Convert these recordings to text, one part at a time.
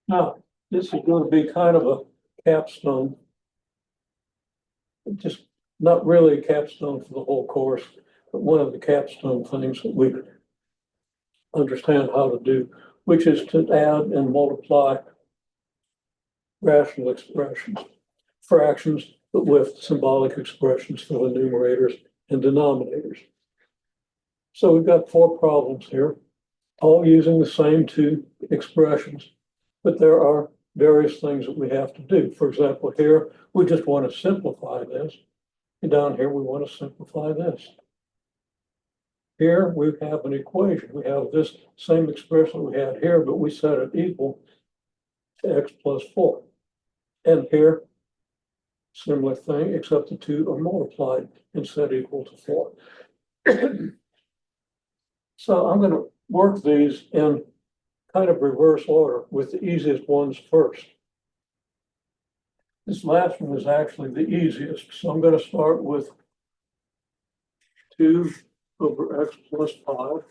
Now, this is going to be kind of a capstone. Just not really a capstone for the whole course, but one of the capstone things that we understand how to do, which is to add and multiply rational expressions, fractions, but with symbolic expressions for the numerators and denominators. So we've got 4 problems here, all using the same 2 expressions, but there are various things that we have to do. For example, here, we just want to simplify this. And down here, we want to simplify this. Here, we have an equation. We have this same expression we had here, but we set it equal to x plus 4. And here, similar thing, except the 2 are multiplied and set equal to 4. So I'm going to work these in kind of reverse order with the easiest ones first. This last one is actually the easiest. So I'm going to start with 2 over x plus 5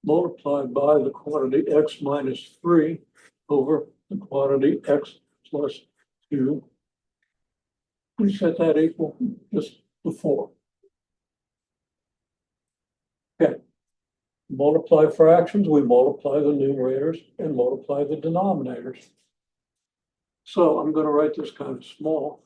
multiplied by the quantity x minus 3 over the quantity x plus 2. We set that equal just to 4. Okay. Multiply fractions, we multiply the numerators and multiply the denominators. So I'm going to write this kind of small.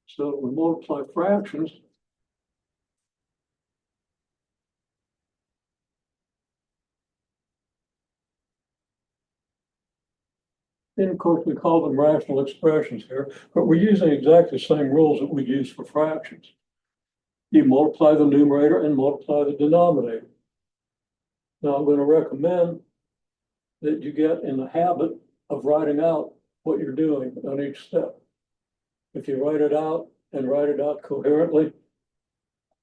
So we multiply fractions. And of course, we call them rational expressions here, but we're using exactly the same rules that we use for fractions. You multiply the numerator and multiply the denominator. Now, I'm going to recommend that you get in the habit of writing out what you're doing on each step. If you write it out and write it out coherently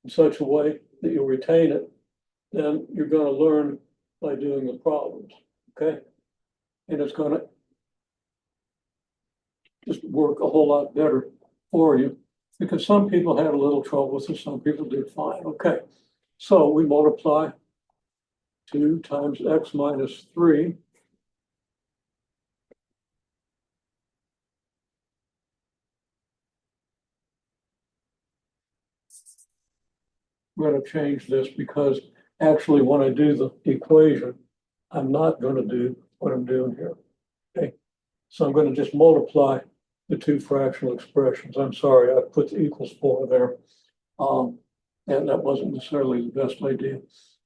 in such a way that you'll retain it, then you're going to learn by doing the problems, okay? And it's going to just work a whole lot better for you, because some people had a little trouble with it, some people did fine. Okay, so we multiply 2 times x minus 3 . We're going to change this because actually when I do the equation, I'm not going to do what I'm doing here. Okay, so I'm going to just multiply the 2 fractional expressions. I'm sorry, I put the equals 4 there. And that wasn't necessarily the best idea.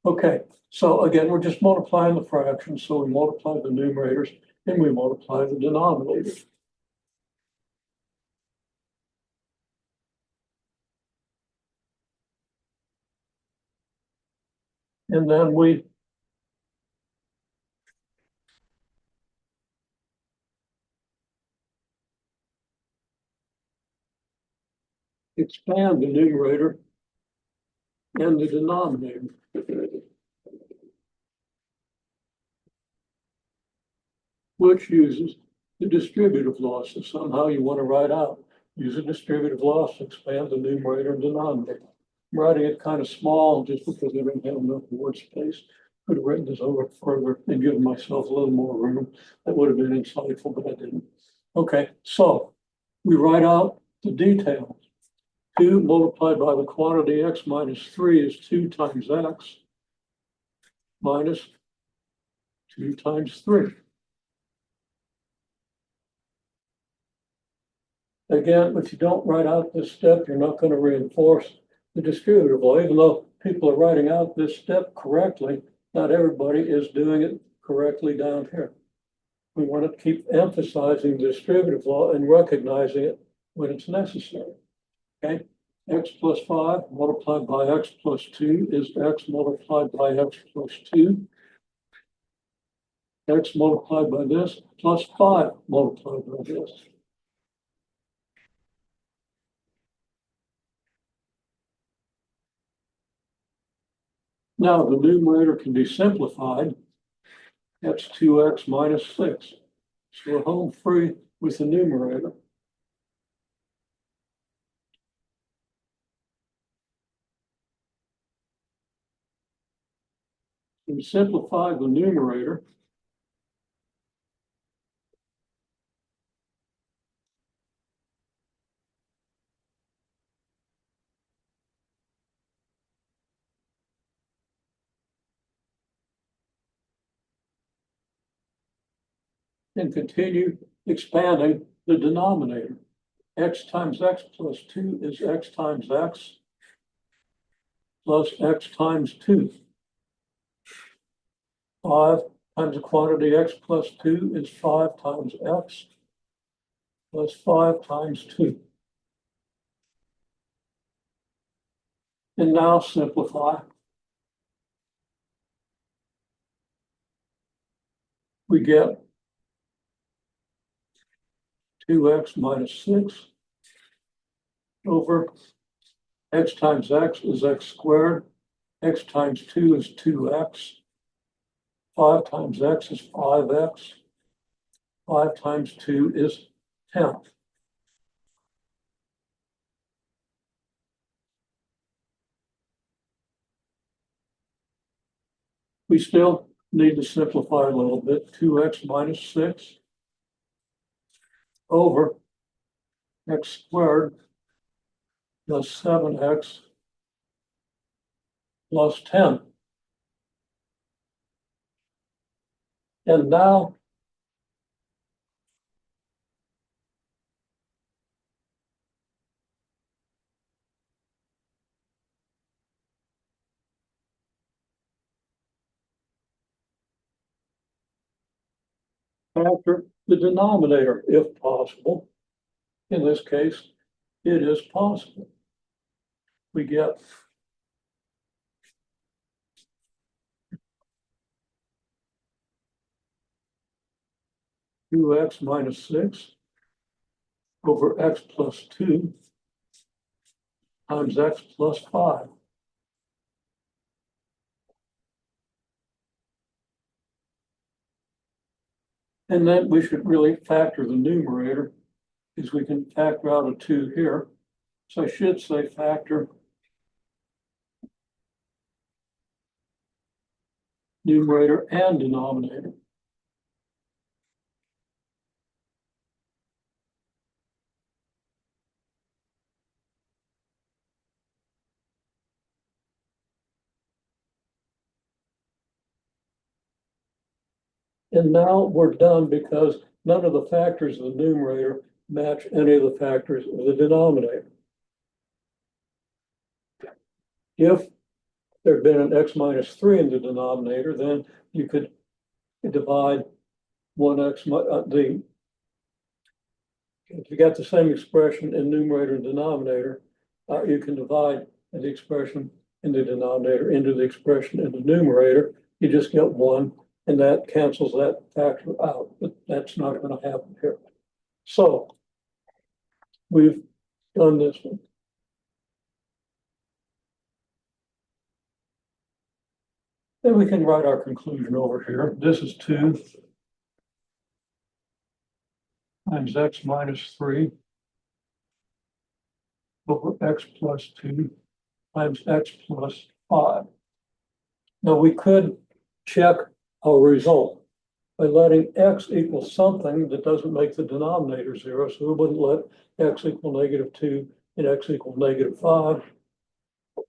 Okay, so again, we're just multiplying the fractions. So we multiply the numerators and we multiply the denominators. And then we expand the numerator and the denominator. Which uses the distributive law. So somehow you want to write out, use a distributive law to expand the numerator and denominator. I'm writing it kind of small just because I didn't have enough word space. Could have written this over further and given myself a little more room. That would have been insightful, but I didn't. Okay, so we write out the details. 2 multiplied by the quantity x minus 3 is 2 times x minus 2 times 3. Again, if you don't write out this step, you're not going to reinforce the distributive law. Even though people are writing out this step correctly, not everybody is doing it correctly down here. We want to keep emphasizing the distributive law and recognizing it when it's necessary. Okay, x plus 5 multiplied by x plus 2 is x multiplied by x plus 2. X multiplied by this plus 5 multiplied by this. Now the numerator can be simplified. That's 2x minus 6. So we're home free with the numerator. We simplify the numerator. And continue expanding the denominator. X times x plus 2 is x times x plus x times 2. 5 times the quantity x plus 2 is 5 times x plus 5 times 2. And now simplify. We get 2x minus 6 over x times x is x squared. X times 2 is 2x. 5 times x is 5x. 5 times 2 is 10. We still need to simplify a little bit. 2x minus 6 over x squared plus 7x plus 10. And now factor the denominator if possible. In this case, it is possible. We get 2x minus 6 over x plus 2 times x plus 5. And then we should really factor the numerator, because we can factor out a 2 here. So I should say factor numerator and denominator. And now we're done because none of the factors of the numerator match any of the factors of the denominator. If there had been an x minus 3 in the denominator, then you could divide 1x, if you got the same expression in numerator and denominator, you can divide the expression in the denominator into the expression in the numerator. You just get 1, and that cancels that factor out, but that's not going to happen here. So we've done this one. Then we can write our conclusion over here. This is 2 times x minus 3 over x plus 2 times x plus 5. Now we could check our result by letting x equal something that doesn't make the denominator 0. So we wouldn't let x equal -2 and x equal -5.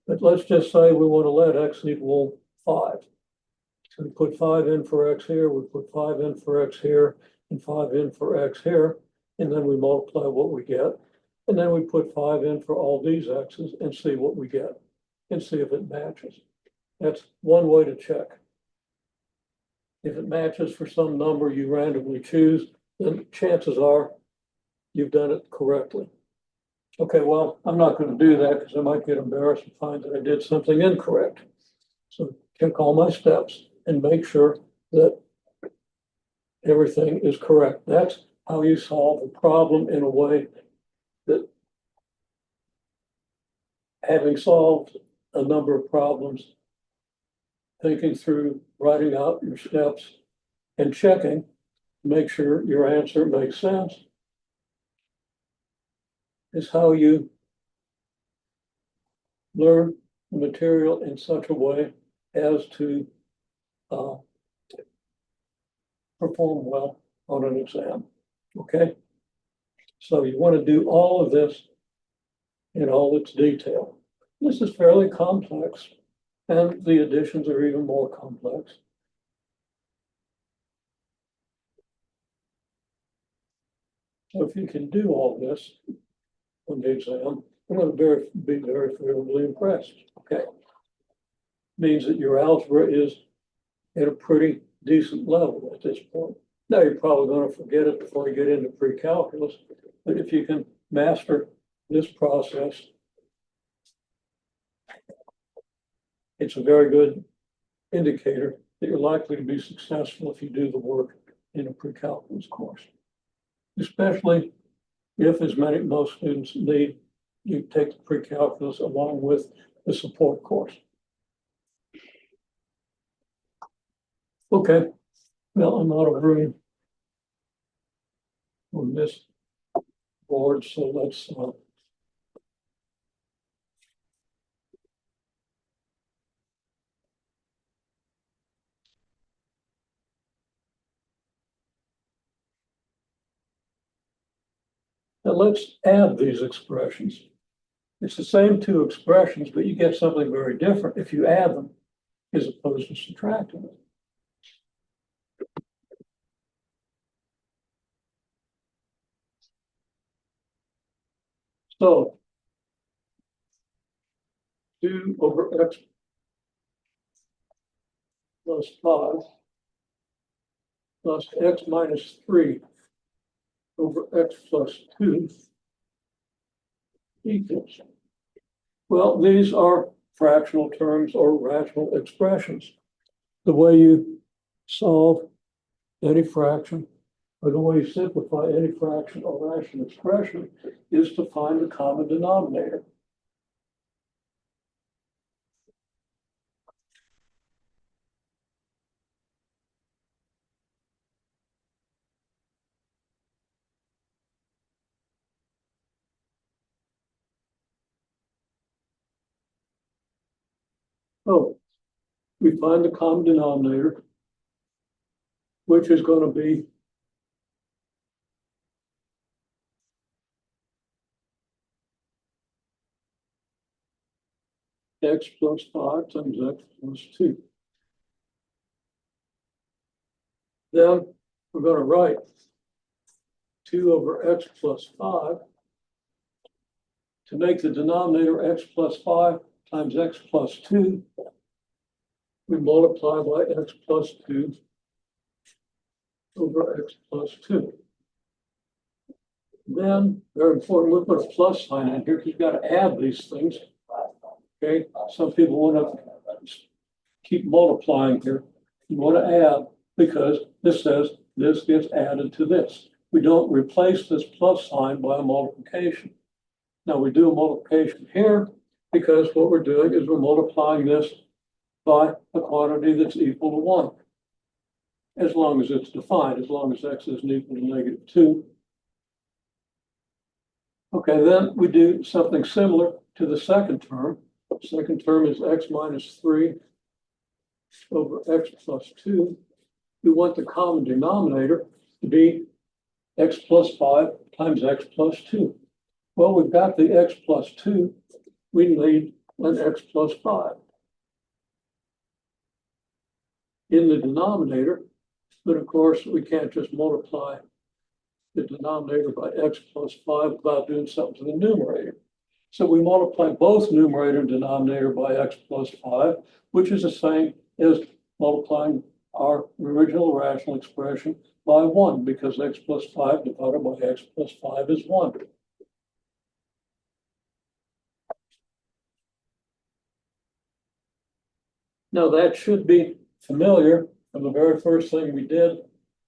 But let's just say we want to let x equal 5. So we put 5 in for x here, we put 5 in for x here, and 5 in for x here, and then we multiply what we get. And then we put 5 in for all these x's and see what we get, and see if it matches. That's one way to check. If it matches for some number you randomly choose, then chances are you've done it correctly. Okay, well, I'm not going to do that because I might get embarrassed and find that I did something incorrect. So check all my steps and make sure that everything is correct. That's how you solve a problem in a way that, having solved a number of problems, thinking through, writing out your steps, and checking to make sure your answer makes sense, is how you learn the material in such a way as to perform well on an exam, okay? So you want to do all of this in all its detail. This is fairly complex, and the additions are even more complex. So if you can do all this on the exam, I'm going to be very favorably impressed, okay? Means that your algebra is at a pretty decent level at this point. Now, you're probably going to forget it before you get into pre-calculus, but if you can master this process, it's a very good indicator that you're likely to be successful if you do the work in a pre-calculus course. Especially if, as most students need, you take the pre-calculus along with the support course. Okay, well, I'm out of room on this board, so let's now let's add these expressions. It's the same two expressions, but you get something very different if you add them as opposed to subtracting them. So 2 over x plus 5 plus x minus 3 over x plus 2 equals. Well, these are fractional terms or rational expressions. The way you solve any fraction, or the way you simplify any fraction or rational expression, is to find the common denominator. So we find the common denominator, which is going to be x plus 5 times x plus 2. Then we're going to write 2 over x plus 5 to make the denominator x plus 5 times x plus 2. We multiply by x plus 2 over x plus 2. Then, very important, we put a plus sign in here because you've got to add these things. Okay, some people want to keep multiplying here. You want to add because this says this gets added to this. We don't replace this plus sign by a multiplication. Now we do a multiplication here because what we're doing is we're multiplying this by a quantity that's equal to 1. As long as it's defined, as long as x isn't equal to -2. Okay, then we do something similar to the second term. The second term is x minus 3 over x plus 2. We want the common denominator to be x plus 5 times x plus 2. Well, we've got the x plus 2. We need an x plus 5 in the denominator, but of course we can't just multiply the denominator by x plus 5 without doing something to the numerator. So we multiply both numerator and denominator by x plus 5, which is the same as multiplying our original rational expression by 1, because x plus 5 divided by x plus 5 is 1. Now that should be familiar from the very first thing we did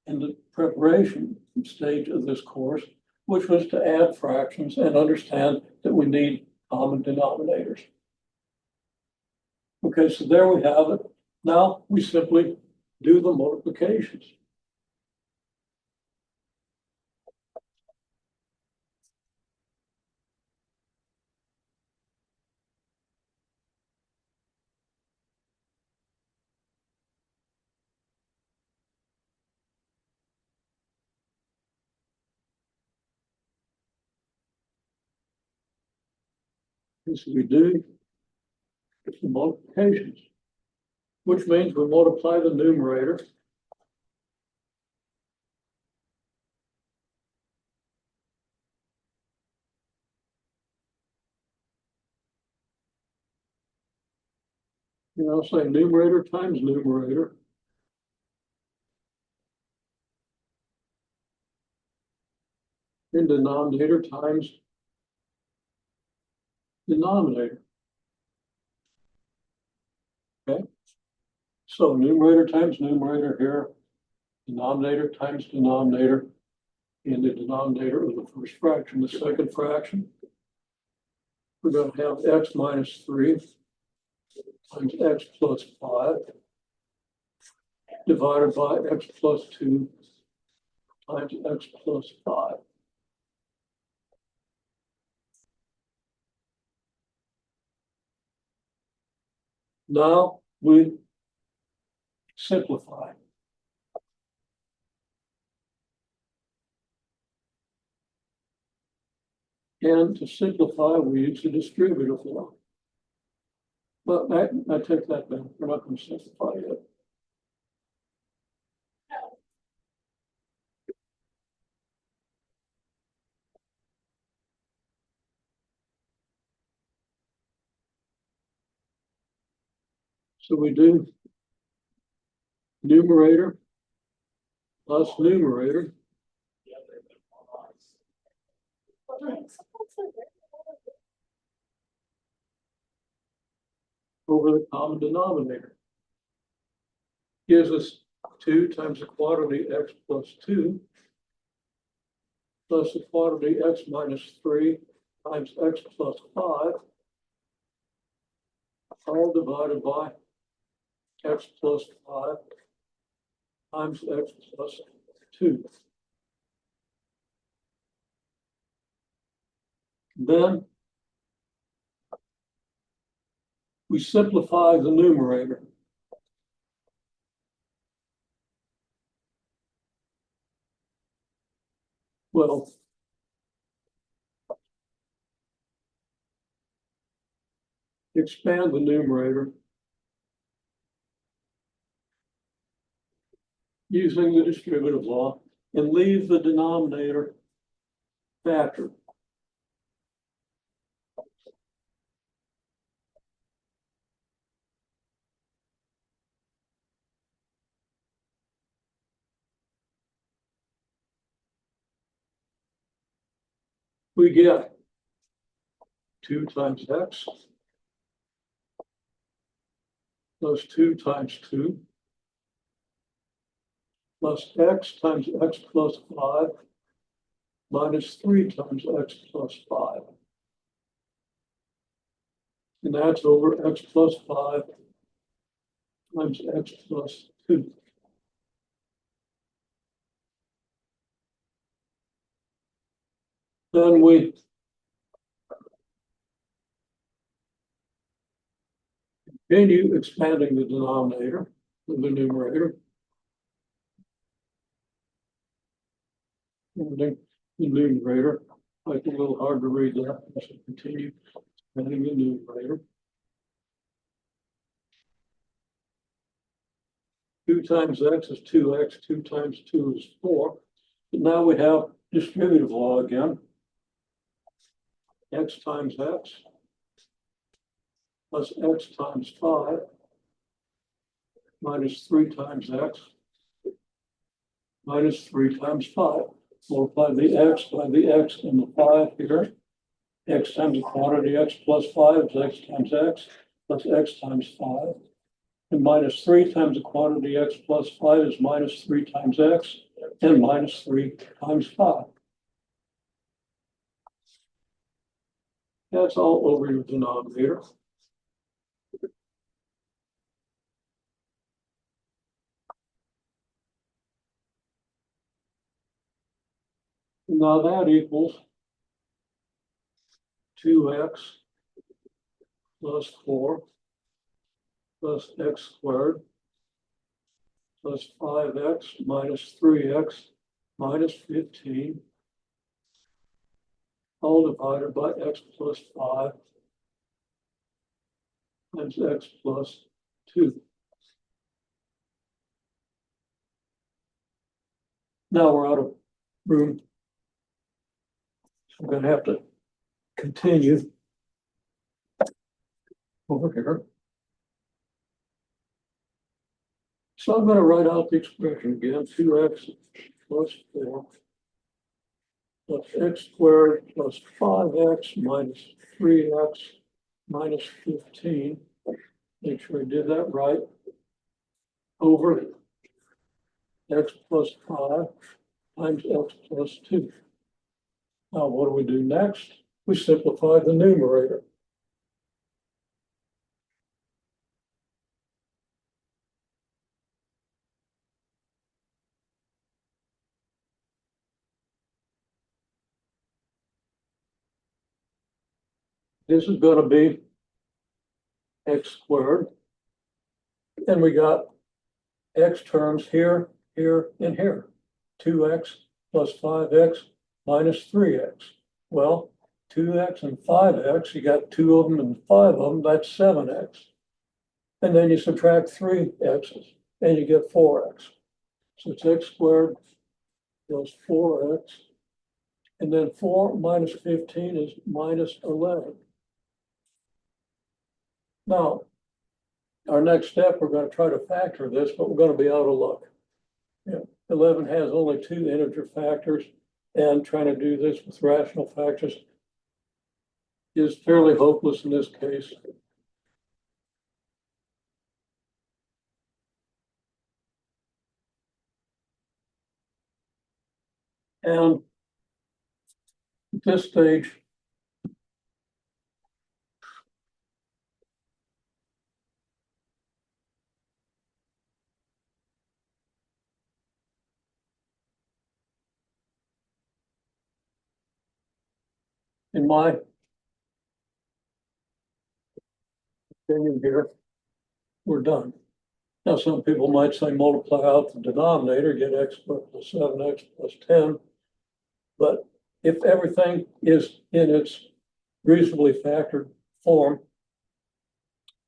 in the preparation stage of this course, which was to add fractions and understand that we need common denominators. Okay, so there we have it. Now we simply do the multiplications. And so we do the multiplications, which means we multiply the numerator say numerator times numerator. And denominator times denominator. Okay. So numerator times numerator here, denominator times denominator, and the denominator of the first fraction. The second fraction, we're going to have x minus 3 times x plus 5 divided by x plus 2 times x plus 5. Now we simplify. And to simplify, we use the distributive law. But I take that back. We're not going to simplify yet. So we do numerator plus numerator over the common denominator. Gives us 2 times the quantity x plus 2 plus the quantity x minus 3 times x plus 5, all divided by x plus 5 times x plus 2. Then we simplify the numerator. Well, expand the numerator using the distributive law and leave the denominator factor. We get 2 times x plus 2 times 2 plus x times x plus 5 minus 3 times x plus 5. And that's over x plus 5 times x plus 2. Then we continue expanding the denominator of the numerator. And the numerator, like a little hard to read that, so continue expanding the numerator. 2 times x is 2x, 2 times 2 is 4. But now we have distributive law again. X times x plus x times 5 minus 3 times x minus 3 times 5. Multiply the x by the x and the 5 here. X times the quantity x plus 5 is x times x plus x times 5. And minus 3 times the quantity x plus 5 is minus 3 times x and minus 3 times 5. That's all over your denominator. Now that equals 2x plus 4 plus x squared plus 5x minus 3x minus 15, all divided by x plus 5 times x plus 2. Now we're out of room. So we're going to have to continue over here. So I'm going to write out the expression again, 2x plus 4 plus x squared plus 5x minus 3x minus 15. Make sure I did that right. Over x plus 5 times x plus 2. Now, what do we do next? We simplify the numerator. This is going to be x squared. And we got x terms here, here, and here. 2x plus 5x minus 3x. Well, 2x and 5x, you got 2 of them and 5 of them, that's 7x. And then you subtract 3 x's, and you get 4x. So it's x squared plus 4x. And then 4 minus 15 is minus 11. Now, our next step, we're going to try to factor this, but we're going to be out of luck. Yeah, 11 has only 2 integer factors, and trying to do this with rational factors is fairly hopeless in this case. And at this stage, in my opinion here, we're done. Now, some people might say multiply out the denominator, get x squared plus 7x plus 10. But if everything is in its reasonably factored form,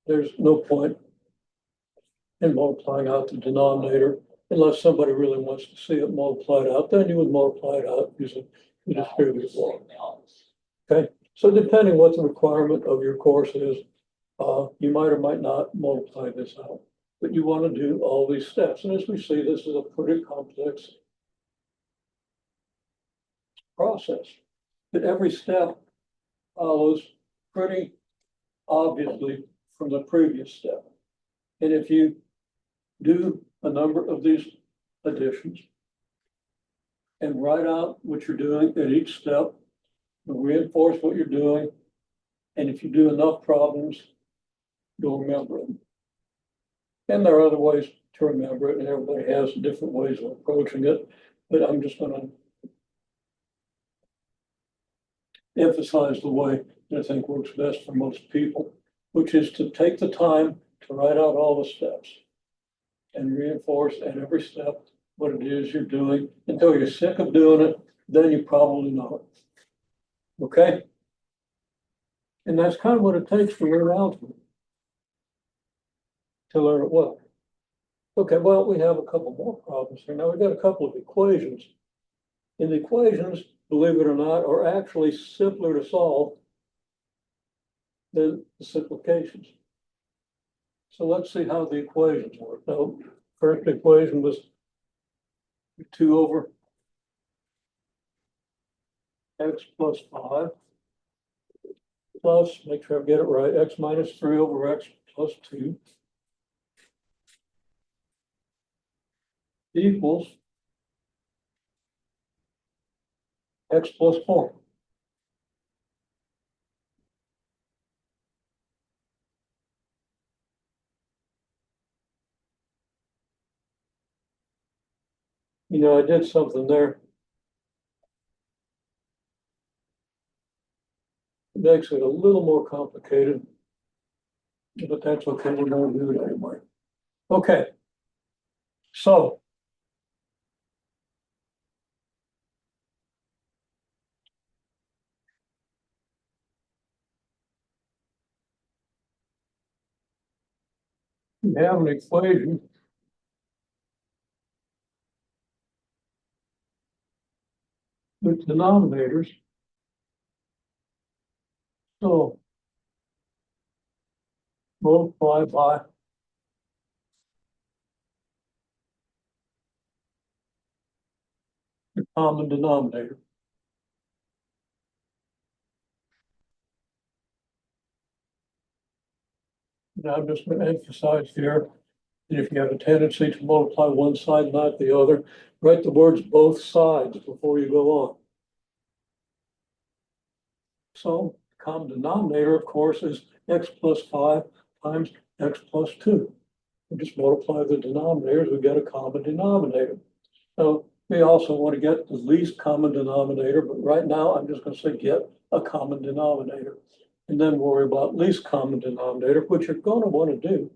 there's no point in multiplying out the denominator unless somebody really wants to see it multiplied out. Then you would multiply it out using the distributive law. Okay, so depending what the requirement of your course is, you might or might not multiply this out. But you want to do all these steps. And as we see, this is a pretty complex process. But every step follows pretty obviously from the previous step. And if you do a number of these additions and write out what you're doing at each step, and reinforce what you're doing, and if you do enough problems, you'll remember them. And there are other ways to remember it, and everybody has different ways of approaching it, but I'm just going to emphasize the way that I think works best for most people, which is to take the time to write out all the steps and reinforce at every step what it is you're doing until you're sick of doing it, then you probably know it. Okay? And that's kind of what it takes to learn algebra, to learn it well. Okay, well, we have a couple more problems here. Now we've got a couple of equations. And the equations, believe it or not, are actually simpler to solve than the simplifications. So let's see how the equations work. Now, first equation was 2 over x plus 5 plus, make sure I get it right, x minus 3 over x plus 2 equals x plus 4. You know, I did something there. It makes it a little more complicated, but that's okay. We're going to do it anyway. Okay. So We have an equation with denominators. So multiply by the common denominator. Now I'm just going to emphasize here that if you have a tendency to multiply one side, not the other, write the words both sides before you go on. So common denominator, of course, is x plus 5 times x plus 2. We just multiply the denominators, we get a common denominator. So we also want to get the least common denominator, but right now I'm just going to say get a common denominator. And then worry about least common denominator, which you're going to want to do.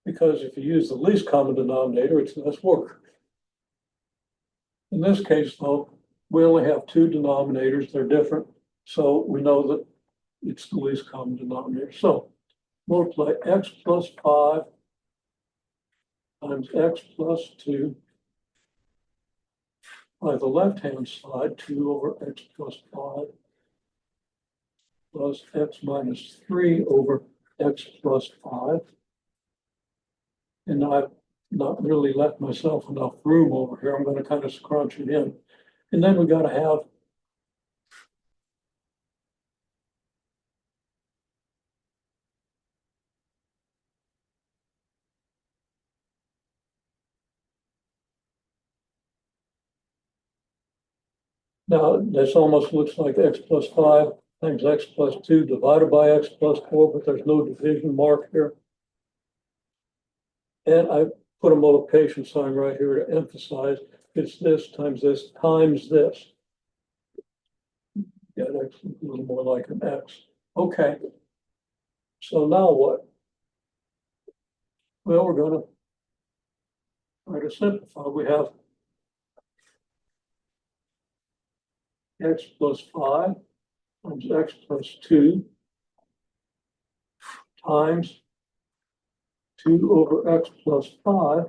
Because if you use the least common denominator, it's less work. In this case, though, we only have two denominators, they're different. So we know that it's the least common denominator. So multiply x plus 5 times x plus 2 by the left-hand side, 2 over x plus 5 plus x minus 3 over x plus 5. And I've not really left myself enough room over here. I'm going to kind of scrunch it in. And then we got to have now, this almost looks like x plus 5 times x plus 2 divided by x plus 4, but there's no division mark here. And I put a multiplication sign right here to emphasize it's this times this times this. Yeah, that's a little more like an x. Okay. So now what? Well, we're going to try to simplify. We have x plus 5 times x plus 2 times 2 over x plus 5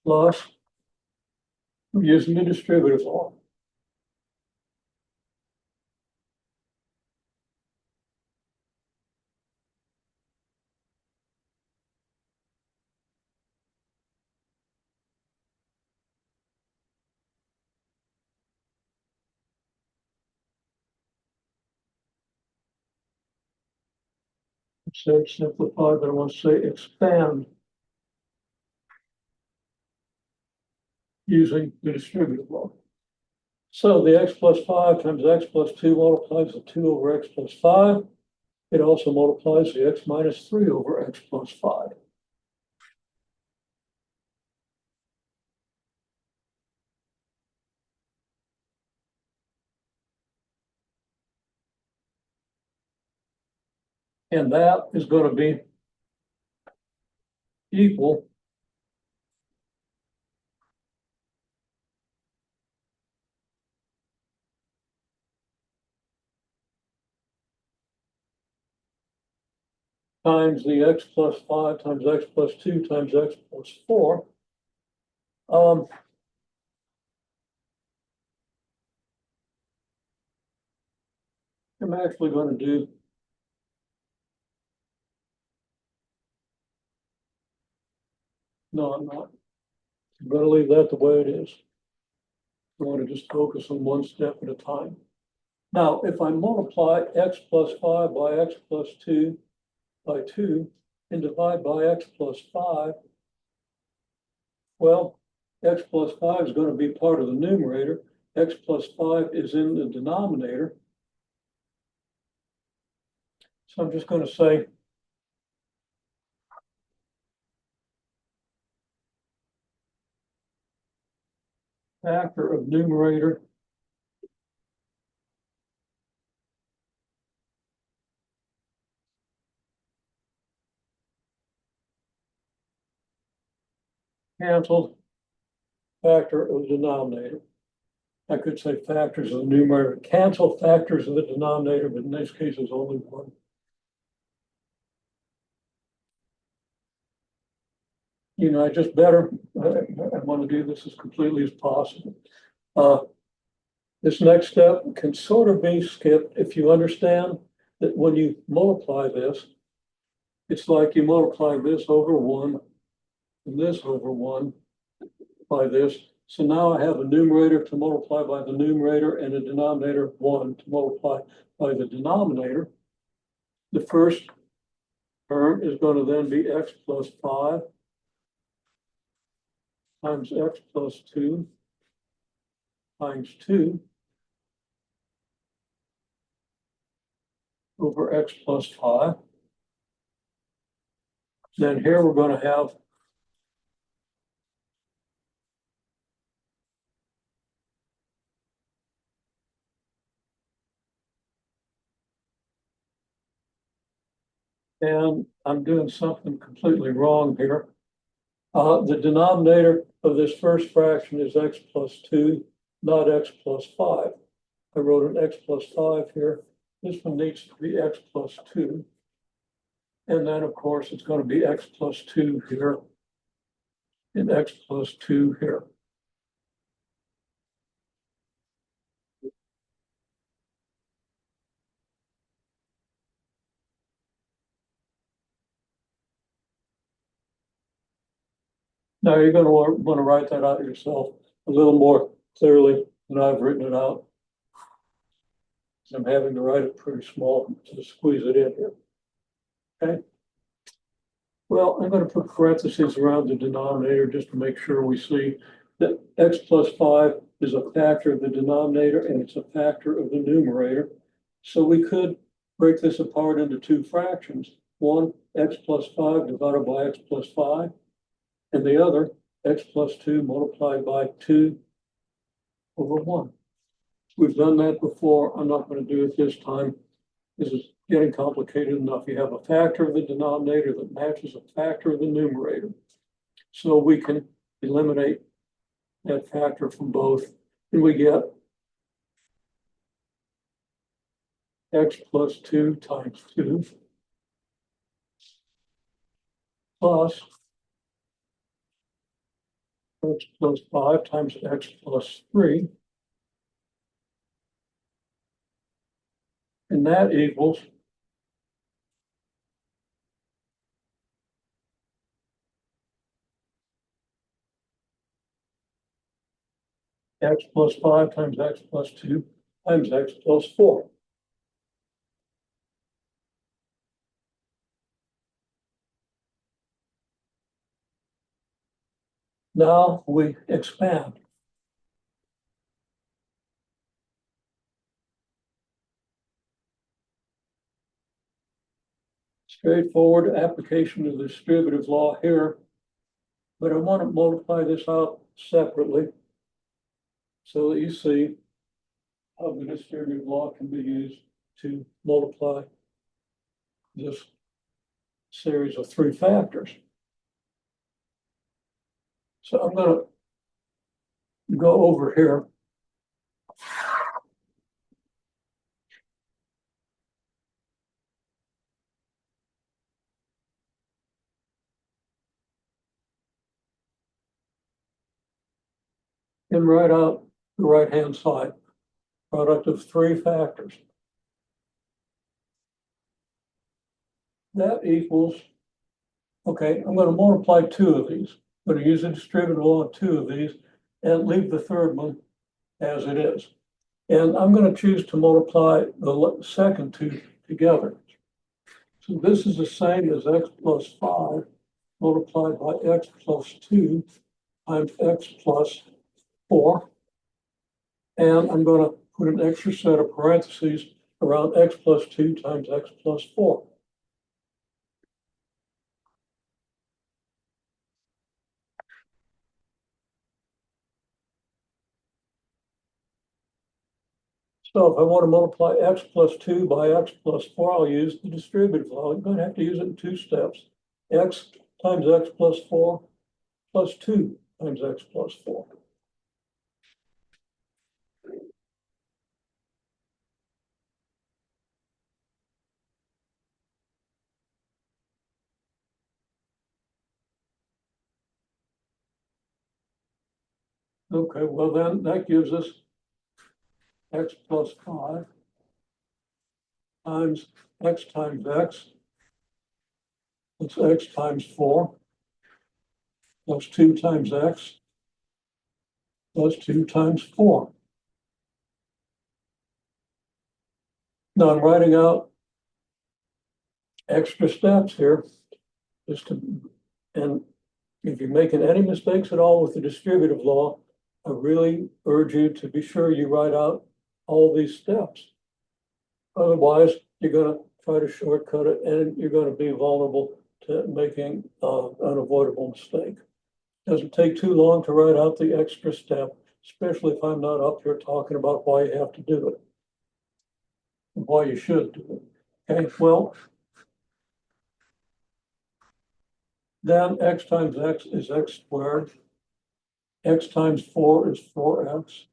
plus, we're using the distributive law. Said simplify, but I want to say expand using the distributive law. So the x plus 5 times x plus 2 multiplies the 2 over x plus 5. It also multiplies the x minus 3 over x plus 5. And that is going to be equal times the x plus 5 times x plus 2 times x plus 4. I'm actually going to do no, I'm not. I'm going to leave that the way it is. I want to just focus on one step at a time. Now, if I multiply x plus 5 by x plus 2 by 2 and divide by x plus 5, well, x plus 5 is going to be part of the numerator. X plus 5 is in the denominator. So I'm just going to say factor of numerator canceled, factor of denominator. I could say factors of the numerator, cancel factors of the denominator, but in this case, it's only one. You know, I just better, I want to do this as completely as possible. This next step can sort of be skipped if you understand that when you multiply this, it's like you multiply this over one and this over one by this. So now I have a numerator to multiply by the numerator and a denominator of one to multiply by the denominator. The first term is going to then be x plus 5 times x plus 2 times 2 over x plus 5. Then here we're going to have and I'm doing something completely wrong here. The denominator of this first fraction is x plus 2, not x plus 5. I wrote an x plus 5 here. This one needs to be x plus 2. And then, of course, it's going to be x plus 2 here and x plus 2 here. Now you're going to want to write that out yourself a little more clearly than I've written it out. I'm having to write it pretty small to squeeze it in here. Okay. Well, I'm going to put parentheses around the denominator just to make sure we see that x plus 5 is a factor of the denominator and it's a factor of the numerator. So we could break this apart into two fractions. One, x plus 5 divided by x plus 5. And the other, x plus 2 multiplied by 2 over 1. We've done that before. I'm not going to do it this time. This is getting complicated enough. You have a factor of the denominator that matches a factor of the numerator. So we can eliminate that factor from both. And we get x plus 2 times 2 plus x plus 5 times x plus 3. And that equals x plus 5 times x plus 2 times x plus 4. Now we expand. Straightforward application of the distributive law here, but I want to multiply this out separately so that you see how the distributive law can be used to multiply this series of three factors. So I'm going to go over here. And write out the right-hand side, product of three factors. That equals, okay, I'm going to multiply two of these. I'm going to use a distributive law on two of these and leave the third one as it is. And I'm going to choose to multiply the second two together. So this is the same as x plus 5 multiplied by x plus 2 times x plus 4. And I'm going to put an extra set of parentheses around x plus 2 times x plus 4. So if I want to multiply x plus 2 by x plus 4, I'll use the distributive law. I'm going to have to use it in two steps. X times x plus 4 plus 2 times x plus 4. Okay, well then that gives us x plus 5 times x times x. That's x times 4 plus 2 times x plus 2 times 4. Now I'm writing out extra steps here just to, and if you're making any mistakes at all with the distributive law, I really urge you to be sure you write out all these steps. Otherwise, you're going to try to shortcut it and you're going to be vulnerable to making an unavoidable mistake. Doesn't take too long to write out the extra step, especially if I'm not up here talking about why you have to do it and why you should do it. Okay, well, then x times x is x squared. X times 4 is 4x.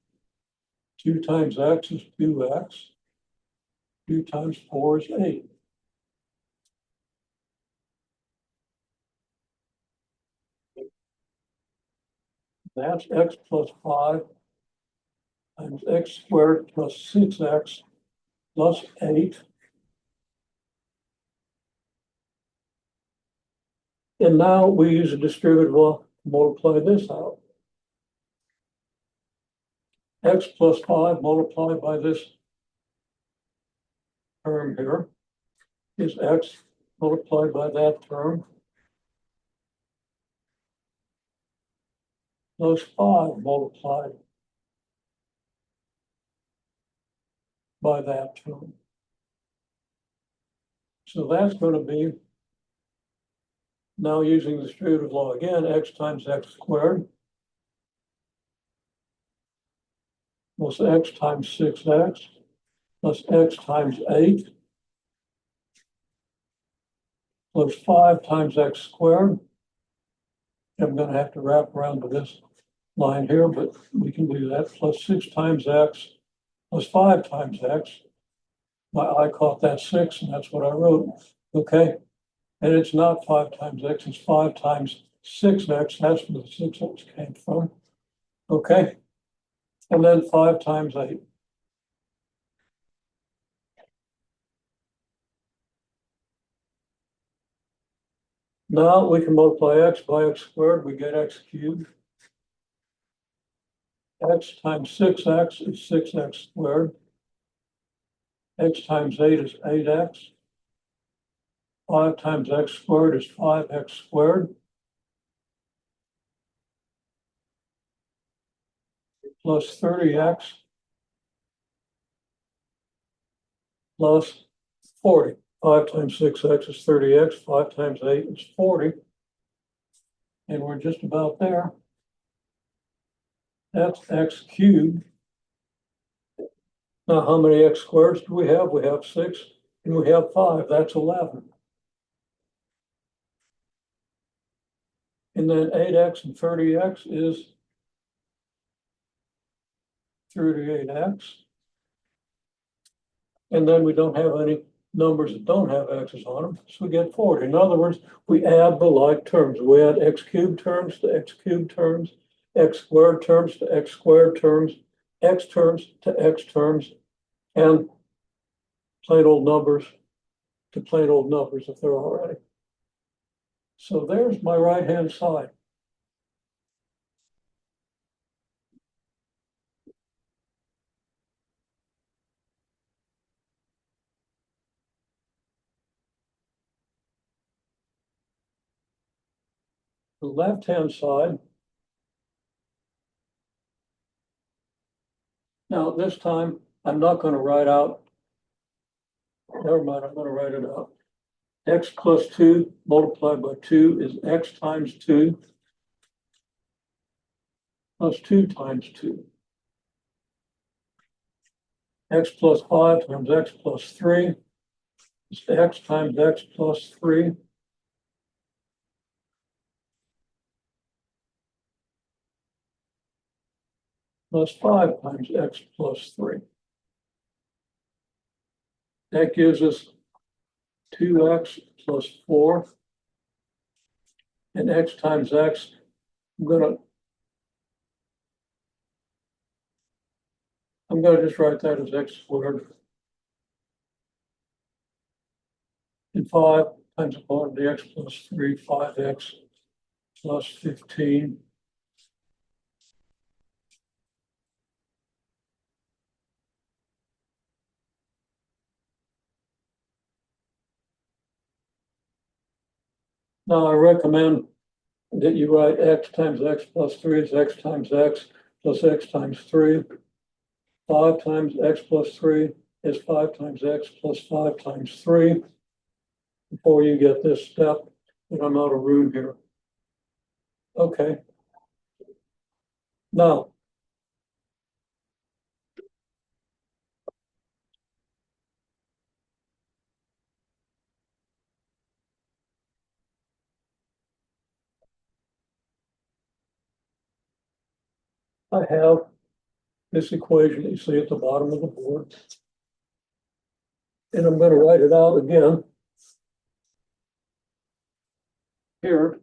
2 times x is 2x. 2 times 4 is 8. That's x plus 5 times x squared plus 6x plus 8. And now we use a distributive law to multiply this out. X plus 5 multiplied by this term here is x multiplied by that term plus 5 multiplied by that term. So that's going to be, now using the distributive law again, x times x squared plus x times 6x plus x times 8 plus 5 times x squared. I'm going to have to wrap around to this line here, but we can do that. Plus 6 times x plus 5 times x. My eye caught that 6, and that's what I wrote. Okay. And it's not 5 times x, it's 5 times 6x. That's where the 6x came from. Okay. And then 5 times 8. Now we can multiply x by x squared, we get x cubed. X times 6x is 6x squared. X times 8 is 8x. 5 times x squared is 5x squared. Plus 30x plus 40. 5 times 6x is 30x. 5 times 8 is 40. And we're just about there. That's x cubed. Now, how many x squareds do we have? We have 6 and we have 5. That's 11. And then 8x and 30x is 38x. And then we don't have any numbers that don't have x's on them, so we get 40. In other words, we add the like terms. We add x cubed terms to x cubed terms, x squared terms to x squared terms, x terms to x terms, and plain old numbers to plain old numbers if they're already. So there's my right-hand side. The left-hand side. Now, this time, I'm not going to write out, never mind, I'm going to write it out. X plus 2 multiplied by 2 is x times 2 plus 2 times 2. X plus 5 times x plus 3 is x times x plus 3 plus 5 times x plus 3. That gives us 2x plus 4. And x times x, I'm going to I'm gonna just write that as x squared. And 5 times the quantity x plus 3, 5x plus 15. Now I recommend that you write x times x plus 3 is x times x plus x times 3. 5 times x plus 3 is 5 times x plus 5 times 3. Before you get this step, but I'm out of room here. Okay. Now, I have this equation that you see at the bottom of the board. And I'm going to write it out again. Here.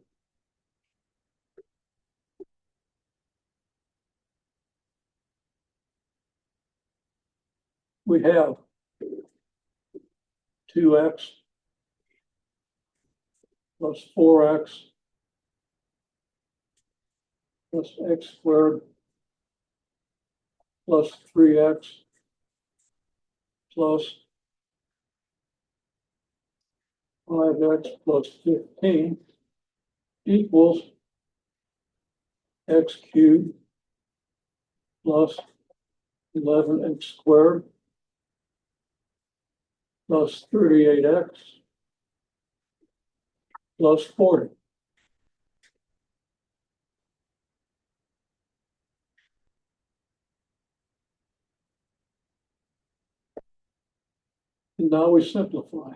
We have 2x plus 4x plus x squared plus 3x plus 5x plus 15 equals x cubed plus 11x squared plus 38x plus 40. And now we simplify.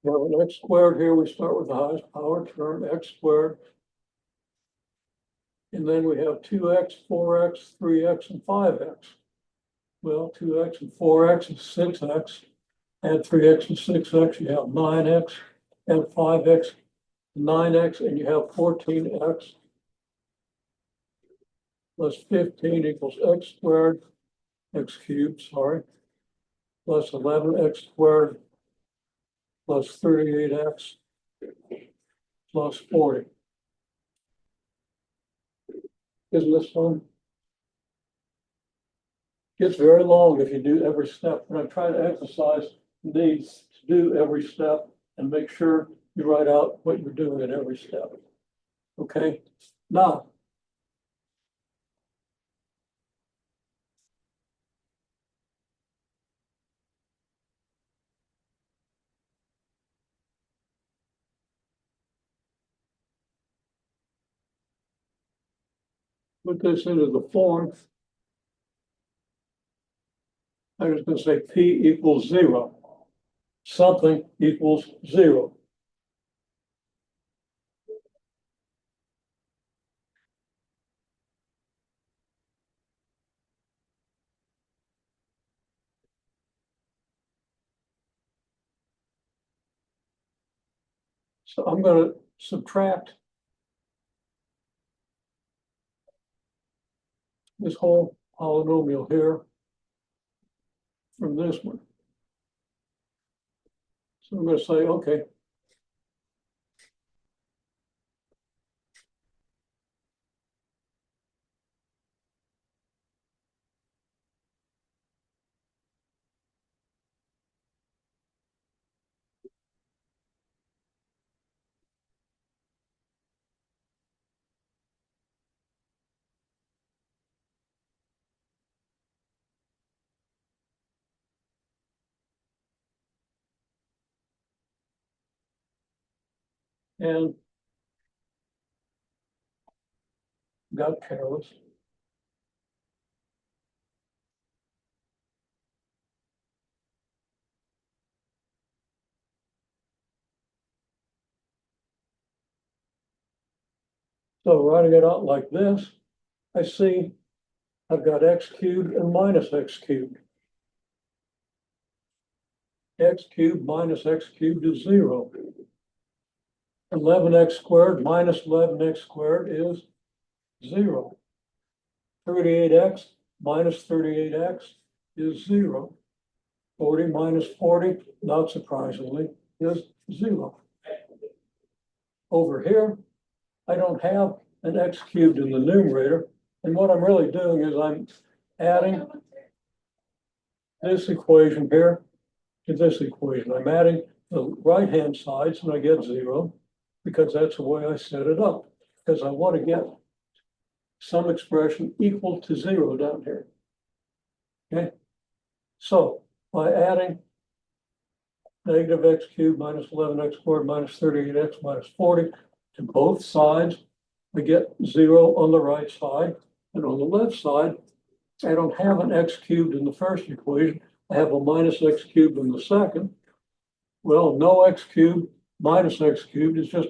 Now, an x squared here, we start with the highest power term, x squared. And then we have 2x, 4x, 3x, and 5x. Well, 2x and 4x is 6x. Add 3x and 6x, you have 9x. Add 5x, 9x, and you have 14x. Plus 15 equals x squared, x cubed, sorry. Plus 11x squared, plus 38x, plus 40. Isn't this fun? It's very long if you do every step, and I'm trying to emphasize needs to do every step and make sure you write out what you're doing at every step. Okay, now put this into the form. I'm just going to say P equals 0. Something equals 0. So I'm going to subtract this whole polynomial here from this one. So I'm going to say, okay, and got careless. So writing it out like this, I see I've got x cubed and minus x cubed. X cubed minus x cubed is 0. 11x squared minus 11x squared is 0. 38x minus 38x is 0. 40 minus 40, not surprisingly, is 0. Over here, I don't have an x cubed in the numerator. And what I'm really doing is I'm adding this equation here to this equation. I'm adding the right-hand sides and I get 0 because that's the way I set it up. Because I want to get some expression equal to 0 down here. Okay, so by adding negative x cubed minus 11x squared minus 38x minus 40 to both sides, I get 0 on the right side. And on the left side, I don't have an x cubed in the first equation. I have a minus x cubed in the second. Well, no x cubed minus x cubed is just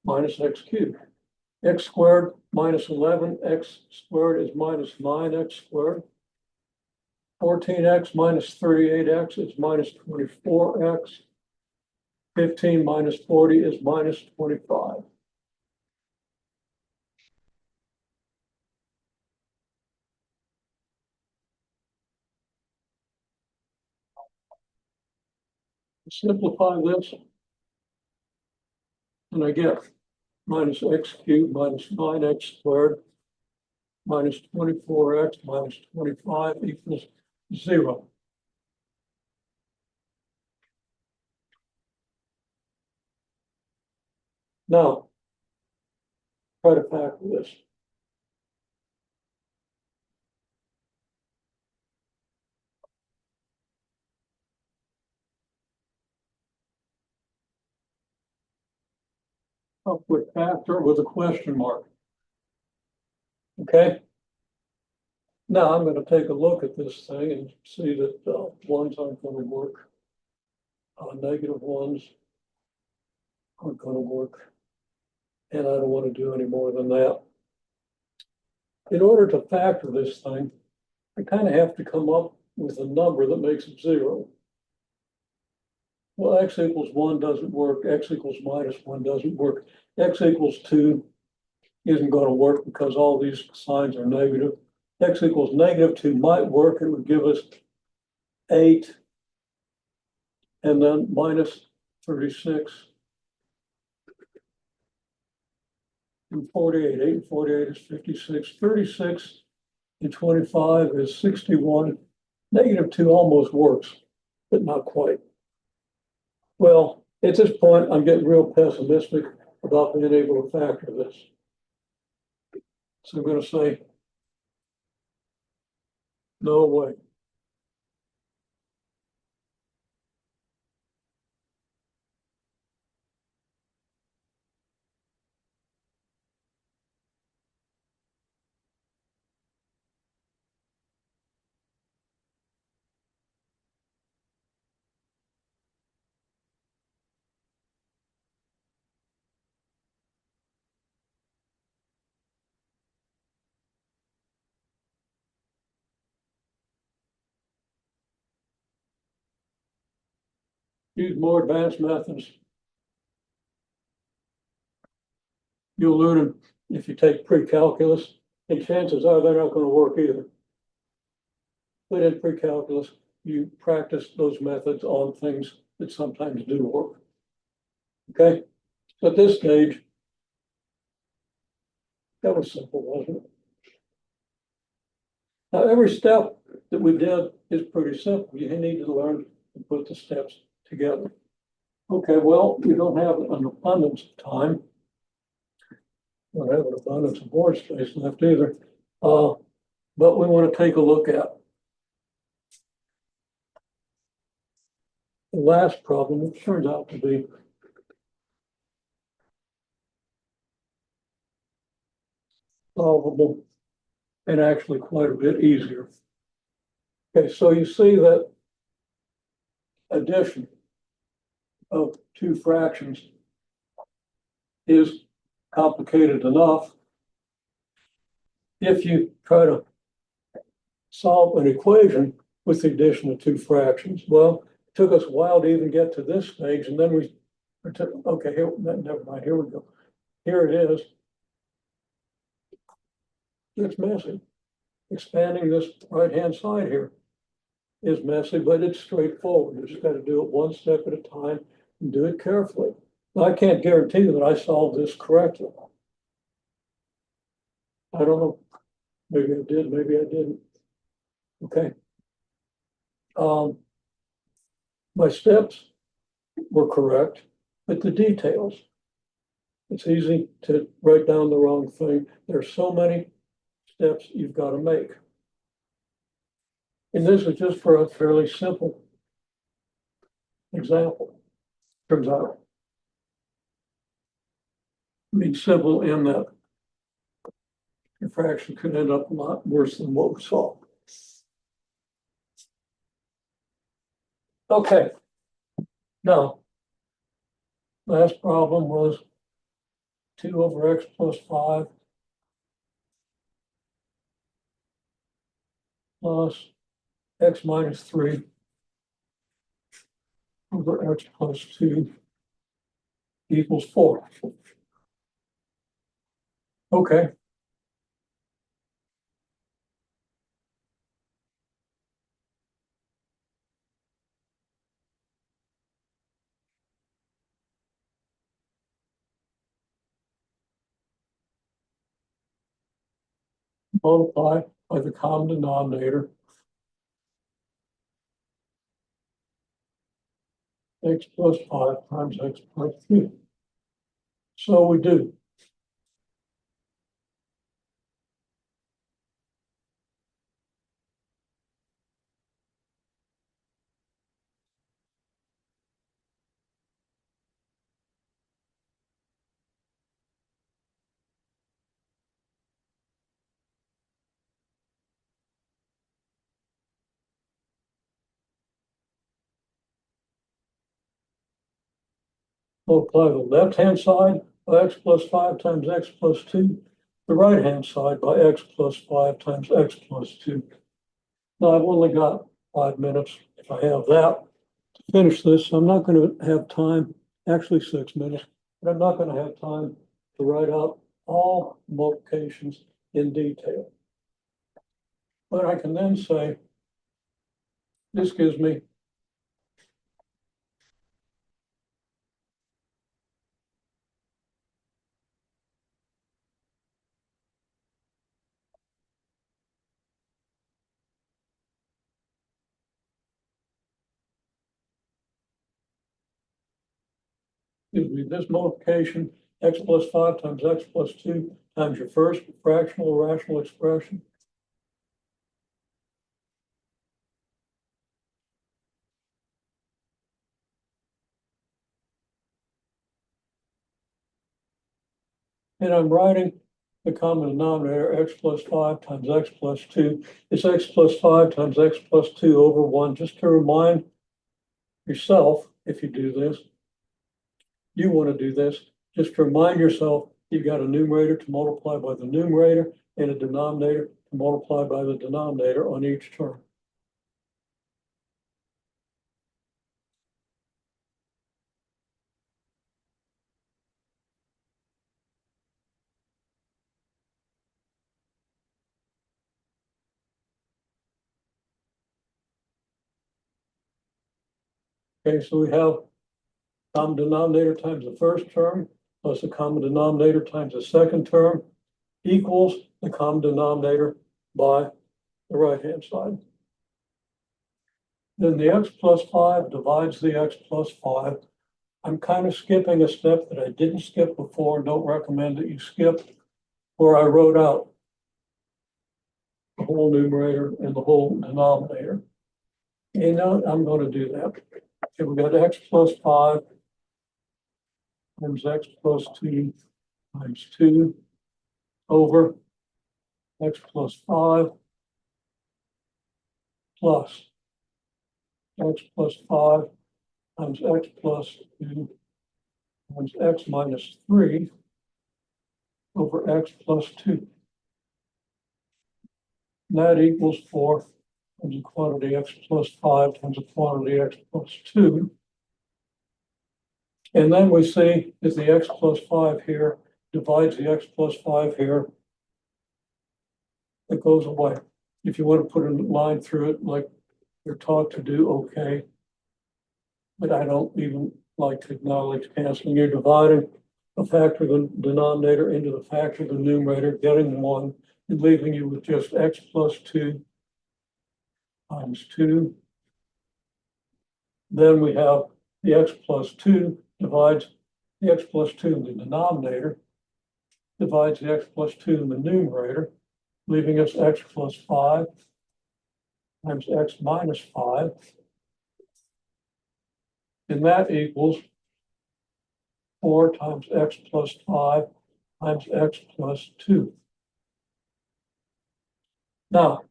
minus x cubed. X squared minus 11x squared is minus 9x squared. 14x minus 38x is minus 24x. 15 minus 40 is minus 25. Simplify this, and I get minus x cubed minus 9x squared minus 24x minus 25 equals 0. Now, try to factor this. I'll put factor with a question mark. Okay. Now I'm going to take a look at this thing and see that ones aren't going to work. Negative ones aren't going to work. And I don't want to do any more than that. In order to factor this thing, I kind of have to come up with a number that makes it 0. Well, x equals 1 doesn't work. X equals minus 1 doesn't work. X equals 2 isn't going to work because all these signs are negative. X equals negative 2 might work. It would give us 8 and then minus 36 and 48. 8 and 48 is 56. 36 and 25 is 61. Negative 2 almost works, but not quite. Well, at this point, I'm getting real pessimistic about being able to factor this. So I'm going to say, no way. Use more advanced methods. You'll learn them if you take pre-calculus, and chances are they're not going to work either. But in pre-calculus, you practice those methods on things that sometimes do work. Okay, so at this stage, that was simple, wasn't it? Now, every step that we did is pretty simple. You need to learn to put the steps together. Okay, well, we don't have an abundance of time. We don't have an abundance of board space left either. But we want to take a look at the last problem, which turns out to be solvable and actually quite a bit easier. Okay, so you see that addition of two fractions is complicated enough if you try to solve an equation with the addition of two fractions. Well, took us a while to even get to this stage, and then okay, here, never mind, here we go. Here it is. It's messy. Expanding this right-hand side here is messy, but it's straightforward. You just got to do it one step at a time and do it carefully. Now, I can't guarantee that I solved this correctly. I don't know. Maybe I did, maybe I didn't. Okay. My steps were correct, but the details, it's easy to write down the wrong thing. There's so many steps you've got to make. And this is just for a fairly simple example. Turns out, I mean, simple in that your fraction could end up a lot worse than what we saw. Okay. Now, last problem was 2 over x plus 5 plus x minus 3 over x plus 2 equals 4. Okay. Multiply by the common denominator, x plus 5 times x plus 3. So we do. Multiply the left-hand side by x plus 5 times x plus 2, the right-hand side by x plus 5 times x plus 2. Now, I've only got 5 minutes, if I have that, to finish this. I'm not going to have time, actually 6 minutes, but I'm not going to have time to write out all multiplications in detail. But I can then say, this gives me this multiplication, x plus 5 times x plus 2 times your first fractional or rational expression. And I'm writing the common denominator, x plus 5 times x plus 2. It's x plus 5 times x plus 2 over 1, just to remind yourself, if you do this, you want to do this, just to remind yourself you've got a numerator to multiply by the numerator and a denominator to multiply by the denominator on each term. Okay, so we have common denominator times the first term plus the common denominator times the second term equals the common denominator by the right-hand side. Then the x plus 5 divides the x plus 5. I'm kind of skipping a step that I didn't skip before. Don't recommend that you skip, where I wrote out the whole numerator and the whole denominator. And now I'm going to do that. Okay, we got x plus 5 times x plus 2 times 2 over x plus 5 plus x plus 5 times x plus 2 times x minus 3 over x plus 2. And that equals 4. times a quantity x plus 5 times a quantity x plus 2. And then we see that the x plus 5 here divides the x plus 5 here. It goes away. If you want to put a line through it like you're taught to do, okay. But I don't even like to acknowledge canceling. You're dividing a factor of the denominator into the factor of the numerator, getting 1, and leaving you with just x plus 2 times 2. Then we have the x plus 2 divides the x plus 2 in the denominator, divides the x plus 2 in the numerator, leaving us x plus 5 times x minus 5. And that equals 4 times x plus 5 times x plus 2. Now,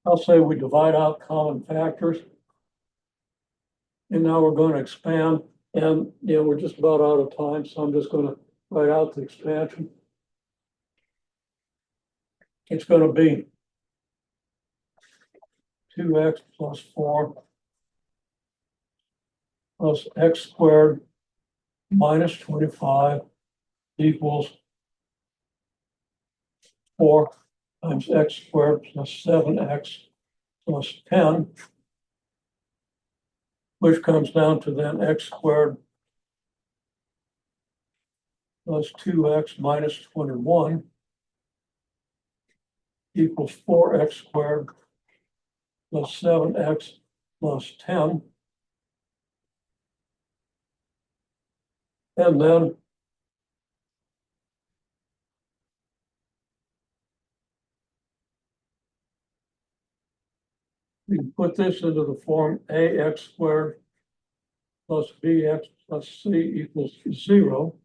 I'll say we divide out common factors. And now we're going to expand. And we're just about out of time, so I'm just going to write out the expansion. It's going to be 2x plus 4 plus x squared minus 25 equals 4 times x squared plus 7x plus 10, which comes down to then x squared plus 2x minus 21 equals 4x squared plus 7x plus 10. And then we can put this into the form ax squared plus bx plus c equals 0.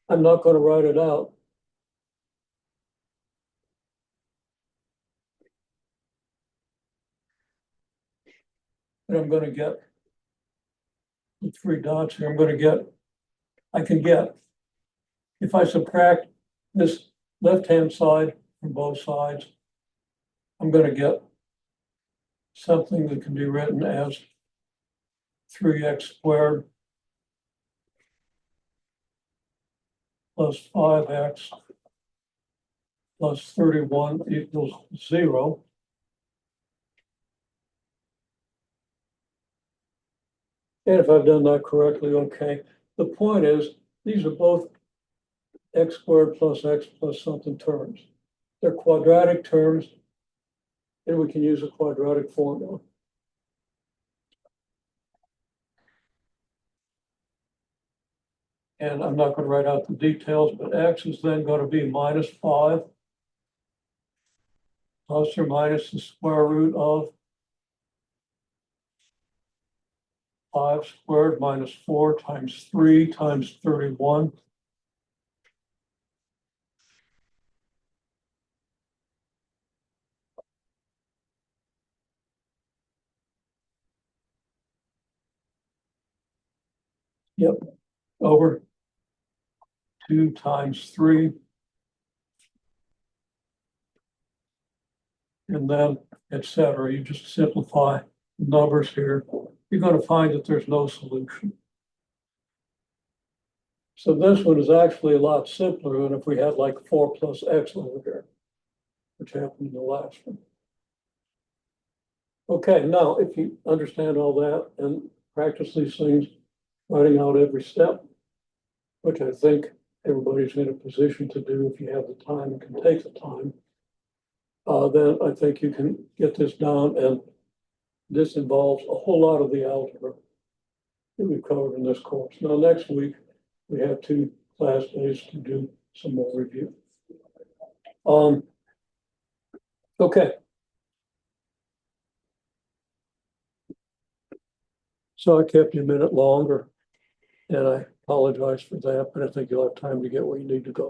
I'm not going to write it out. And I'm going to get the 3 dots here. I can get, if I subtract this left-hand side from both sides, I'm going to get something that can be written as 3x squared plus 5x plus 31 equals 0. And if I've done that correctly, okay. The point is, these are both x squared plus x plus something terms. They're quadratic terms, and we can use a quadratic formula. And I'm not going to write out the details, but x is then going to be minus 5 plus or minus the square root of 5 squared minus 4 times 3 times 31. Yep, over 2 times 3. And then, etc. You just simplify the numbers here. You're going to find that there's no solution. So this one is actually a lot simpler than if we had like 4 plus x over here, which happened in the last one. Okay, now if you understand all that and practice these things, writing out every step, which I think everybody's in a position to do if you have the time and can take the time, then I think you can get this down, and this involves a whole lot of the algebra that we've covered in this course. Now, next week, we have 2 class days to do some more review. Okay. So I kept you a minute longer, and I apologize for that, but I think you'll have time to get where you need to go.